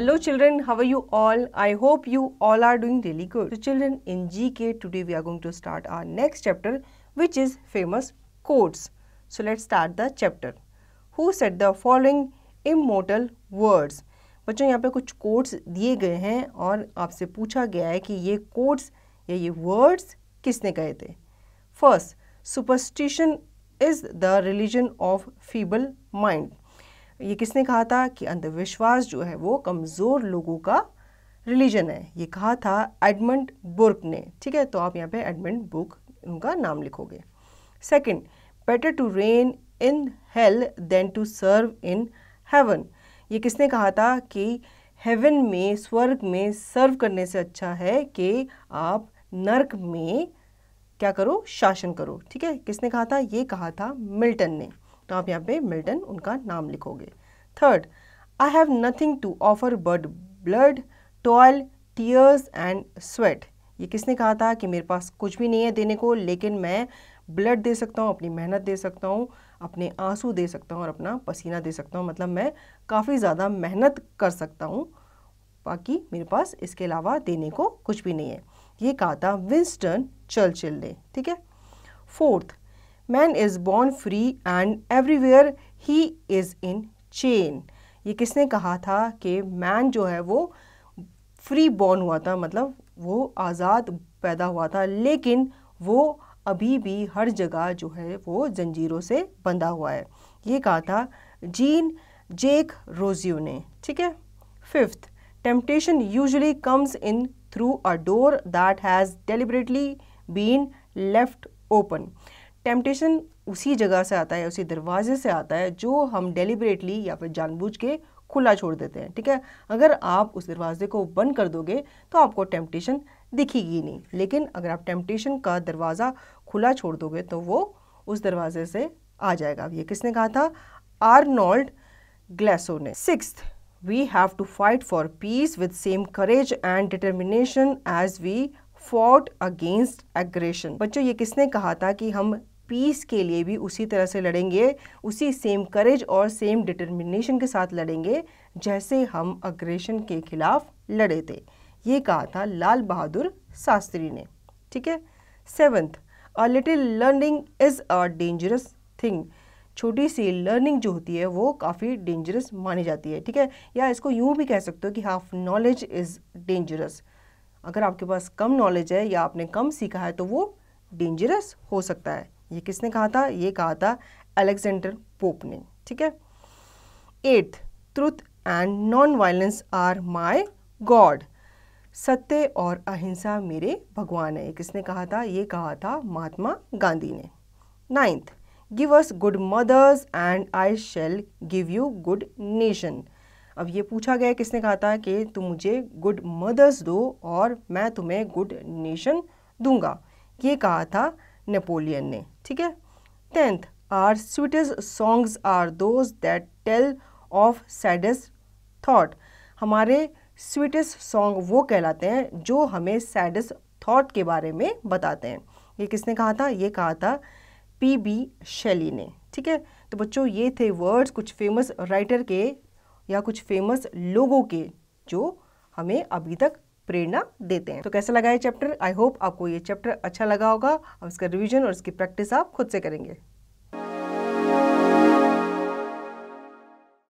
Hello children, how are you all? I hope you all are doing really good. So children, in GK today we are going to start our next chapter, which is famous quotes. So let's start the chapter. Who said the following immortal words? बच्चों यहाँ पे कुछ quotes दिए गए हैं और आपसे पूछा गया है कि ये कोट्स या ये वर्ड्स किसने कहे थे. First, superstition is the religion of feeble mind. ये किसने कहा था कि अंधविश्वास जो है वो कमज़ोर लोगों का रिलीजन है. ये कहा था एडमंड बुर्क ने. ठीक है, तो आप यहाँ पे एडमंड बुर्क उनका नाम लिखोगे. Second, better to reign in hell than to serve in heaven. ये किसने कहा था कि हेवन में, स्वर्ग में सर्व करने से अच्छा है कि आप नर्क में क्या करो, शासन करो. ठीक है, किसने कहा था? ये कहा था मिल्टन ने. तो आप यहाँ पे मिल्टन उनका नाम लिखोगे. Third, I have nothing to offer but blood, toil, tears and sweat. ये किसने कहा था कि मेरे पास कुछ भी नहीं है देने को, लेकिन मैं ब्लड दे सकता हूँ, अपनी मेहनत दे सकता हूँ, अपने आंसू दे सकता हूँ और अपना पसीना दे सकता हूँ. मतलब मैं काफ़ी ज़्यादा मेहनत कर सकता हूँ, बाकी मेरे पास इसके अलावा देने को कुछ भी नहीं है. ये कहा था विंस्टन चर्चिल ने. ठीक है. Fourth, man is born free and everywhere he is in chain. ये किसने कहा था कि मैन जो है वो फ्री बॉर्न हुआ था, मतलब वो आज़ाद पैदा हुआ था, लेकिन वो अभी भी हर जगह जो है वो जंजीरों से बंधा हुआ है. ये कहा था जीन जेक रोजियो ने. ठीक है. Fifth, temptation usually comes in through a door that has deliberately been left open. Temptation उसी जगह से आता है, उसी दरवाजे से आता है जो हम डेलिबरेटली या फिर जानबूझ के खुला छोड़ देते हैं. ठीक है. अगर आप उस दरवाजे को बंद कर दोगे तो आपको टेम्पटेशन दिखेगी नहीं, लेकिन अगर आप टेम्पटेशन का दरवाज़ा खुला छोड़ दोगे तो वो उस दरवाजे से आ जाएगा. ये किसने कहा था? आर्नोल्ड ग्लेसो ने. Sixth, we have to fight for peace with same courage and determination as we fought against aggression. बच्चों, ये किसने कहा था कि हम पीस के लिए भी उसी तरह से लड़ेंगे, उसी सेम करेज और सेम डिटर्मिनेशन के साथ लड़ेंगे जैसे हम अग्रेशन के खिलाफ लड़े थे. ये कहा था लाल बहादुर शास्त्री ने. ठीक है. Seventh, a little learning is a dangerous thing. छोटी सी लर्निंग जो होती है वो काफ़ी डेंजरस मानी जाती है. ठीक है. या इसको यूँ भी कह सकते हो कि हाफ नॉलेज इज़ डेंजरस. अगर आपके पास कम नॉलेज है या आपने कम सीखा है तो वो डेंजरस हो सकता है. ये किसने कहा था? ये कहा था अलेक्जेंडर पोप ने. ठीक है. Eighth, truth and non violence are my God. सत्य और अहिंसा मेरे भगवान है. ये किसने कहा था? ये कहा था महात्मा गांधी ने. Ninth, give us good mothers and I shell give you good nation. अब ये पूछा गया किसने कहा था कि तुम मुझे गुड मदर्स दो और मैं तुम्हें गुड नेशन दूंगा. ये कहा था नेपोलियन ने. ठीक है. Tenth, our sweetest songs are those that tell of saddest thought. हमारे स्वीटेस्ट सॉन्ग वो कहलाते हैं जो हमें सैडेस्ट थॉट के बारे में बताते हैं. ये किसने कहा था? ये कहा था पी.बी. शेली ने. ठीक है. तो बच्चों, ये थे वर्ड्स कुछ फेमस राइटर के या कुछ फेमस लोगों के जो हमें अभी तक प्रेरणा देते हैं. तो कैसा लगा ये चैप्टर? आई होप आपको ये चैप्टर अच्छा लगा होगा. अब इसका रिवीजन और इसकी प्रैक्टिस आप खुद से करेंगे.